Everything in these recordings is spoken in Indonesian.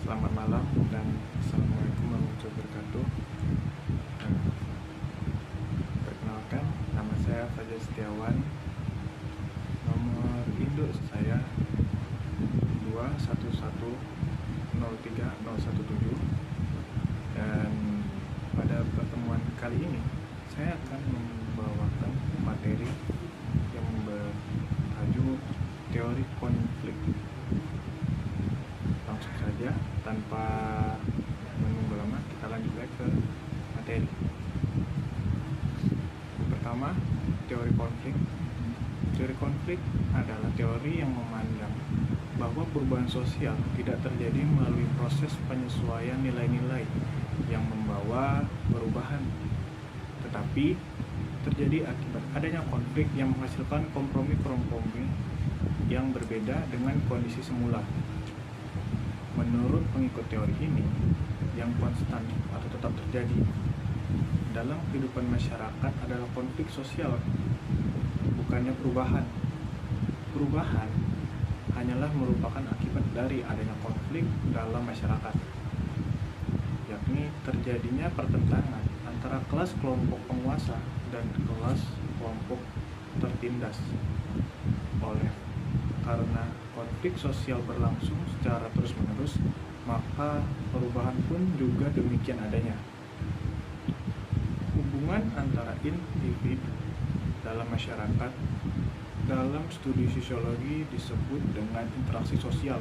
Selamat malam dan Assalamualaikum warahmatullahi wabarakatuh. Nah, Perkenalkan, nama saya Fajar Setiawan. Nomor induk saya 211030117. Dan pada pertemuan kali ini saya akan membawakan materi yang bertajuk teori konflik. Langsung saja, tanpa menunggu lama, kita lanjut ke materi. Pertama, teori konflik. Teori konflik adalah teori yang memandang bahwa perubahan sosial tidak terjadi melalui proses penyesuaian nilai-nilai yang membawa perubahan, tetapi terjadi akibat adanya konflik yang menghasilkan kompromi-kompromi yang berbeda dengan kondisi semula. Menurut pengikut teori ini, yang konstan atau tetap terjadi dalam kehidupan masyarakat adalah konflik sosial, bukannya perubahan. Perubahan hanyalah merupakan akibat dari adanya konflik dalam masyarakat, yakni terjadinya pertentangan antara kelas kelompok penguasa dan kelas kelompok tertindas. Karena konflik sosial berlangsung secara terus-menerus, maka perubahan pun juga demikian adanya. Hubungan antara individu dalam masyarakat dalam studi sosiologi disebut dengan interaksi sosial.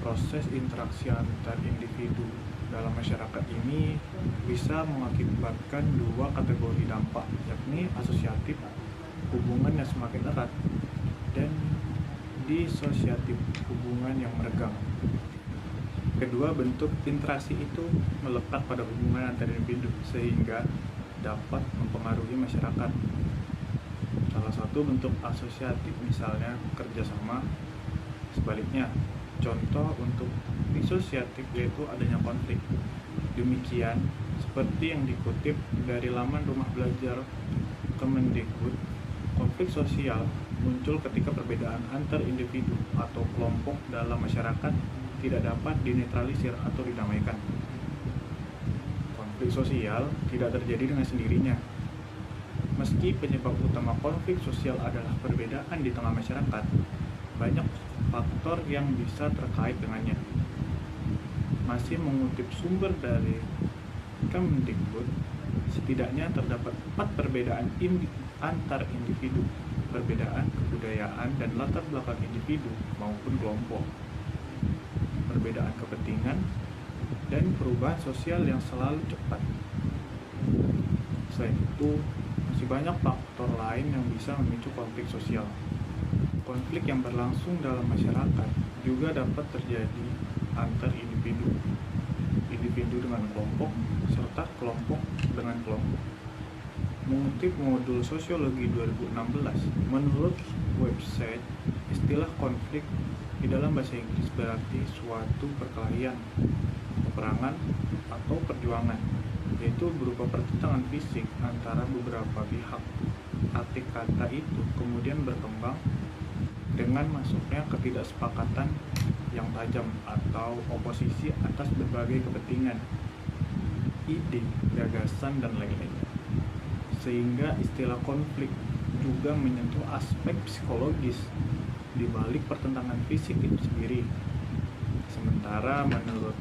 Proses interaksi antar individu dalam masyarakat ini bisa mengakibatkan dua kategori dampak, yakni asosiatif, hubungan yang semakin erat, dan disosiatif, hubungan yang meregang. Kedua bentuk interaksi itu melekat pada hubungan antar individu sehingga dapat mempengaruhi masyarakat. Salah satu bentuk asosiatif misalnya kerjasama. Sebaliknya, contoh untuk disosiatif yaitu adanya konflik. Demikian seperti yang dikutip dari laman Rumah Belajar Kemendikbud, konflik sosial muncul ketika perbedaan antar individu atau kelompok dalam masyarakat tidak dapat dinetralisir atau didamaikan. Konflik sosial tidak terjadi dengan sendirinya. Meski penyebab utama konflik sosial adalah perbedaan di tengah masyarakat, banyak faktor yang bisa terkait dengannya. Masih mengutip sumber dari Kemendikbud, setidaknya terdapat 4 perbedaan antar individu, perbedaan kebudayaan dan latar belakang individu maupun kelompok, perbedaan kepentingan, dan perubahan sosial yang selalu cepat. Selain itu, masih banyak faktor lain yang bisa memicu konflik sosial. Konflik yang berlangsung dalam masyarakat juga dapat terjadi antar individu, individu dengan kelompok, serta kelompok dengan kelompok. Mengutip modul sosiologi 2016, menurut website, istilah konflik di dalam bahasa Inggris berarti suatu perkelahian, peperangan, atau perjuangan, yaitu berupa pertentangan fisik antara beberapa pihak. Arti kata itu kemudian berkembang dengan masuknya ketidaksepakatan yang tajam atau oposisi atas berbagai kepentingan, ide, gagasan, dan lain-lainnya. Sehingga istilah konflik juga menyentuh aspek psikologis di balik pertentangan fisik itu sendiri. Sementara menurut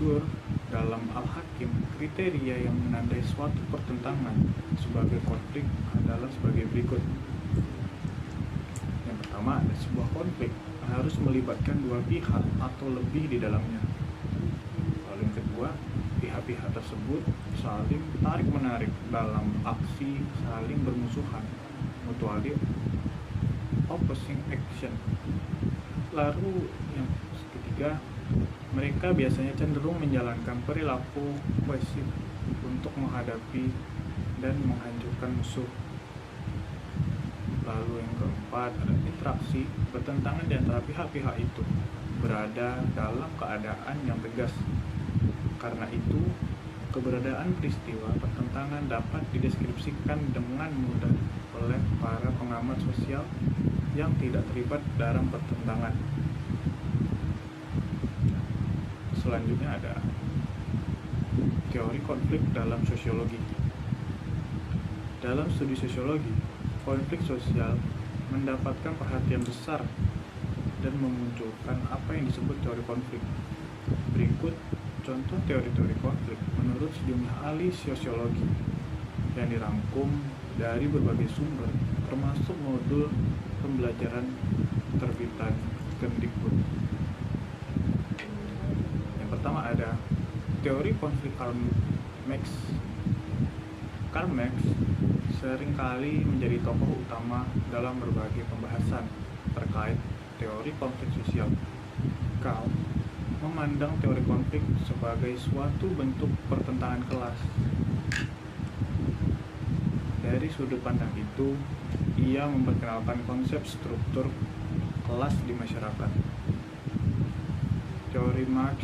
Gur, dalam Al-Hakim, kriteria yang menandai suatu pertentangan sebagai konflik adalah sebagai berikut. Yang pertama, ada sebuah konflik harus melibatkan dua pihak atau lebih di dalamnya. Lalu yang kedua, pihak-pihak tersebut saling tarik-menarik dalam aksi saling bermusuhan, mutually opposing action. Lalu yang ketiga, mereka biasanya cenderung menjalankan perilaku kohesif untuk menghadapi dan menghancurkan musuh. Lalu yang keempat, ada interaksi bertentangan di antara pihak-pihak itu berada dalam keadaan yang tegas. Karena itu, keberadaan peristiwa pertentangan dapat dideskripsikan dengan mudah oleh para pengamat sosial yang tidak terlibat dalam pertentangan. selanjutnya ada teori konflik dalam sosiologi. Dalam studi sosiologi, konflik sosial mendapatkan perhatian besar dan memunculkan apa yang disebut teori konflik. Berikut contoh teori-teori konflik menurut sejumlah ahli sosiologi yang dirangkum dari berbagai sumber, termasuk modul pembelajaran terbitan Kemdikbud. Yang pertama ada teori konflik Karl Marx. Karl Marx seringkali menjadi tokoh utama dalam berbagai pembahasan terkait teori konflik sosial. Karl memandang teori konflik sebagai suatu bentuk pertentangan kelas. Dari sudut pandang itu, ia memperkenalkan konsep struktur kelas di masyarakat. Teori Marx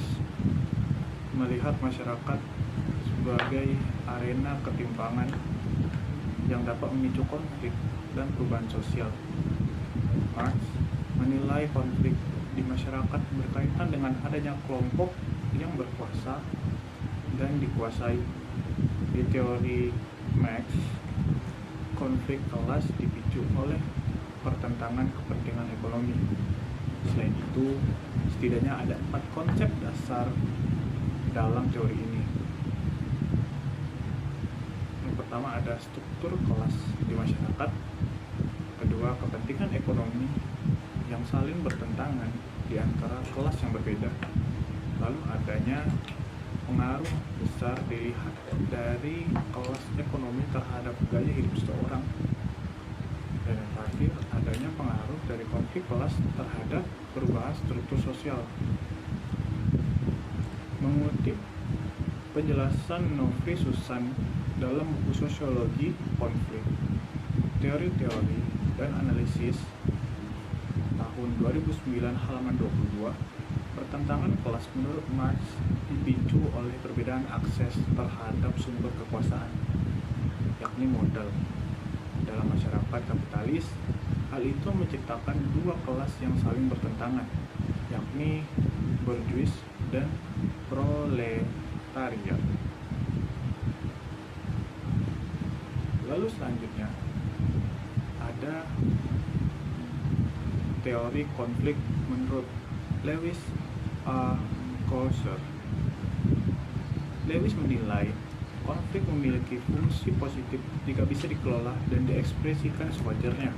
melihat masyarakat sebagai arena ketimpangan yang dapat memicu konflik dan perubahan sosial. Marx menilai konflik di masyarakat berkaitan dengan adanya kelompok yang berkuasa dan dikuasai. Di teori Marx, konflik kelas dipicu oleh pertentangan kepentingan ekonomi. Selain itu, setidaknya ada 4 konsep dasar dalam teori ini. Yang pertama ada struktur kelas di masyarakat. Kedua, kepentingan ekonomi yang saling bertentangan di antara kelas yang berbeda. Lalu adanya pengaruh besar dilihat dari kelas ekonomi terhadap gaya hidup seseorang. Dan yang terakhir, adanya pengaruh dari konflik kelas terhadap perubahan struktur sosial. Mengutip penjelasan Novi Susan dalam buku Sosiologi Konflik, Teori-teori dan Analisis tahun 2009 halaman 22, pertentangan kelas menurut Marx dipicu oleh perbedaan akses terhadap sumber kekuasaan, yakni modal. Dalam masyarakat kapitalis, hal itu menciptakan 2 kelas yang saling bertentangan, yakni bourgeois dan proletariat. Lalu selanjutnya ada teori konflik menurut Lewis A. Coulter. Lewis menilai konflik memiliki fungsi positif jika bisa dikelola dan diekspresikan sewajarnya.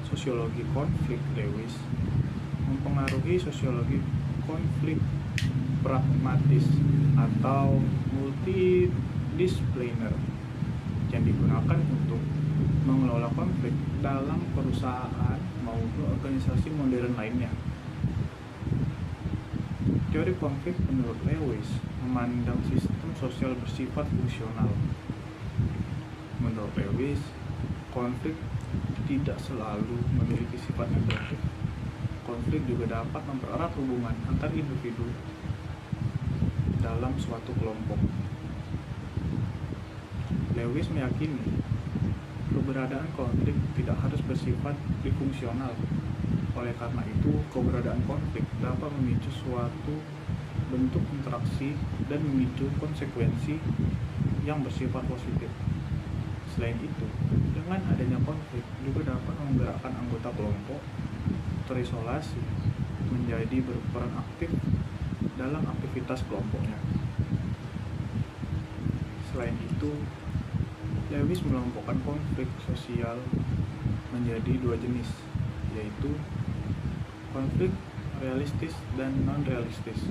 Sosiologi konflik Lewis mempengaruhi sosiologi konflik pragmatis atau multidisipliner yang digunakan untuk mengelola konflik dalam perusahaan maupun organisasi modern lainnya. Teori konflik menurut Lewis memandang sistem sosial bersifat fungsional. Menurut Lewis, konflik tidak selalu memiliki sifat negatif. Konflik juga dapat mempererat hubungan antar individu dalam suatu kelompok. Lewis meyakini keberadaan konflik tidak harus bersifat difungsional. Oleh karena itu, keberadaan konflik dapat memicu suatu bentuk interaksi dan memicu konsekuensi yang bersifat positif. Selain itu, dengan adanya konflik juga dapat menggerakkan anggota kelompok terisolasi menjadi berperan aktif dalam aktivitas kelompoknya. Selain itu, Lewis mengelompokkan konflik sosial menjadi 2 jenis, yaitu konflik realistis dan non-realistis.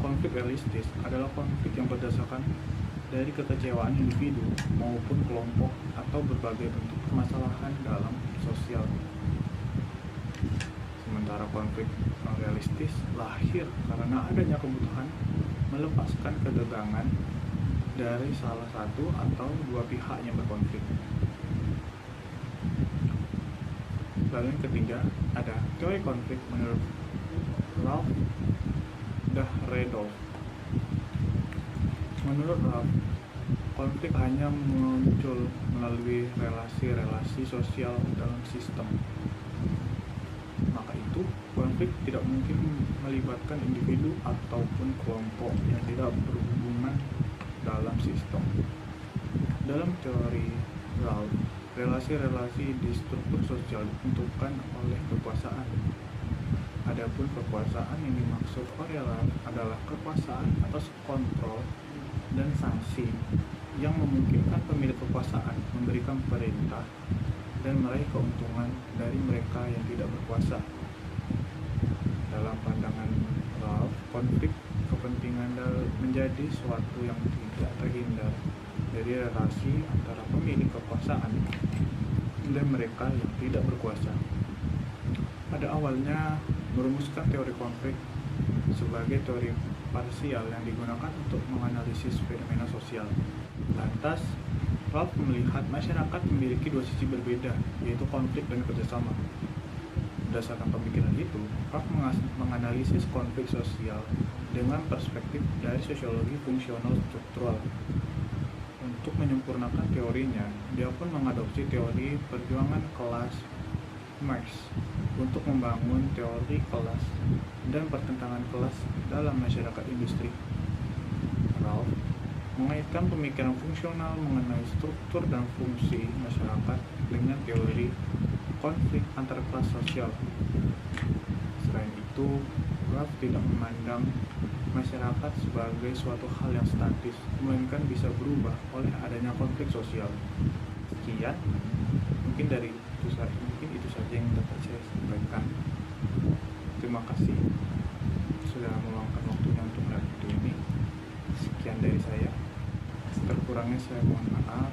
Konflik realistis adalah konflik yang berdasarkan dari kekecewaan individu maupun kelompok atau berbagai bentuk permasalahan dalam sosial. Sementara konflik non-realistis lahir karena adanya kebutuhan melepaskan ketegangan dari salah satu atau 2 pihak yang berkonflik. Lalu yang ketiga ada teori konflik menurut Ralph Dahredorf. Menurut Ralph, konflik hanya muncul melalui relasi-relasi sosial dalam sistem. Maka itu, konflik konflik tidak mungkin melibatkan individu ataupun kelompok yang tidak berhubungan dalam sistem. Dalam teori Ralph, relasi-relasi di struktur sosial ditentukan oleh kekuasaan. Adapun kekuasaan yang dimaksud oleh Ralph adalah kekuasaan atas kontrol dan sanksi yang memungkinkan pemilik kekuasaan memberikan perintah dan meraih keuntungan dari mereka yang tidak berkuasa. Dalam pandangan Ralph, konflik kepentingan menjadi suatu yang tidak terhindar dari relasi antara pemilik kekuasaan dan mereka yang tidak berkuasa. Pada awalnya, merumuskan teori konflik sebagai teori parsial yang digunakan untuk menganalisis fenomena sosial. Lantas, Ralph melihat masyarakat memiliki dua sisi berbeda, yaitu konflik dan kerjasama. Berdasarkan pemikiran itu, Ralph menganalisis konflik sosial dengan perspektif dari sosiologi fungsional struktural. Untuk menyempurnakan teorinya, dia pun mengadopsi teori perjuangan kelas Marx untuk membangun teori kelas dan pertentangan kelas dalam masyarakat industri. Ralph mengaitkan pemikiran fungsional mengenai struktur dan fungsi masyarakat dengan teori konflik antar kelas sosial. Selain itu, Ralph tidak memandang masyarakat sebagai suatu hal yang statis, melainkan bisa berubah oleh adanya konflik sosial. Sekian, mungkin itu saja yang dapat saya sampaikan. Terima kasih sudah meluangkan waktunya untuk melihat video ini. Sekian dari saya. Terkurangnya saya mohon maaf.